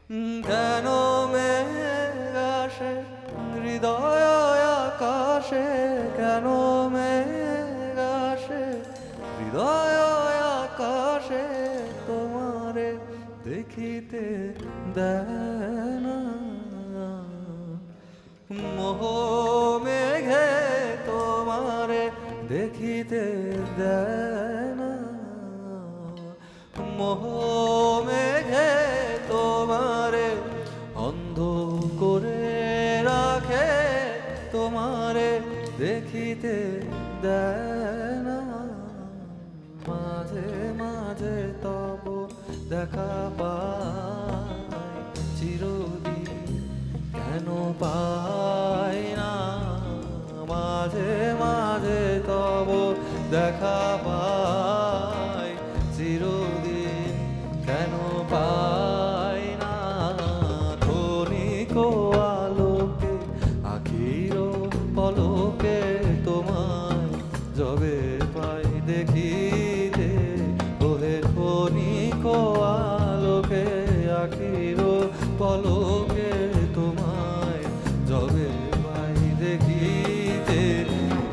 কেন মেঘ আসে হৃদয় আকাশে, কেন মেঘ আসে হৃদয় আকাশে, তোমারে দেখিতে দেয় না। মোহ মেঘে তোমারে দেখিতে দেয় না, মোহ মেঘে তোমারে অন্ধ করে রাখে, তোমারে দেখিতে দেয় না। মাঝে মাঝে তব দেখা পাই চিরদিন কেন পাই না, মাঝে মাঝে তব দেখা পাই চিরদিন কেন পাই না। ক্ষণিক আলোকে আখির পলকে তোমায় যবে পাই দেখিতে, ওহে ক্ষণিক আলোকে আখির পলকে তোমায় যবে পাই দেখিতে,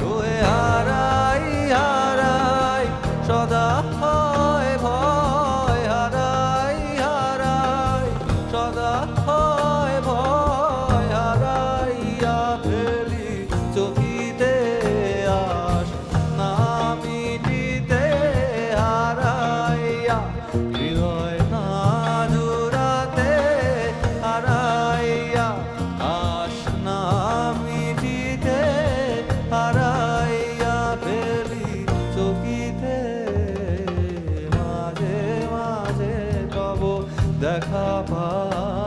ওহে হারাই হারাই সদা হয় ভয়, হারাই হারাই সদা হয় ভয়, হারাইয়া ফেলি চকিতে আস না মিটিতে, হারাইয়া হৃদয় না জুড়াতে, হারাইয়া আস না মিটিতে, হারাইয়া ফেলি চকিতে। মাঝে মাঝে তব দেখা পাই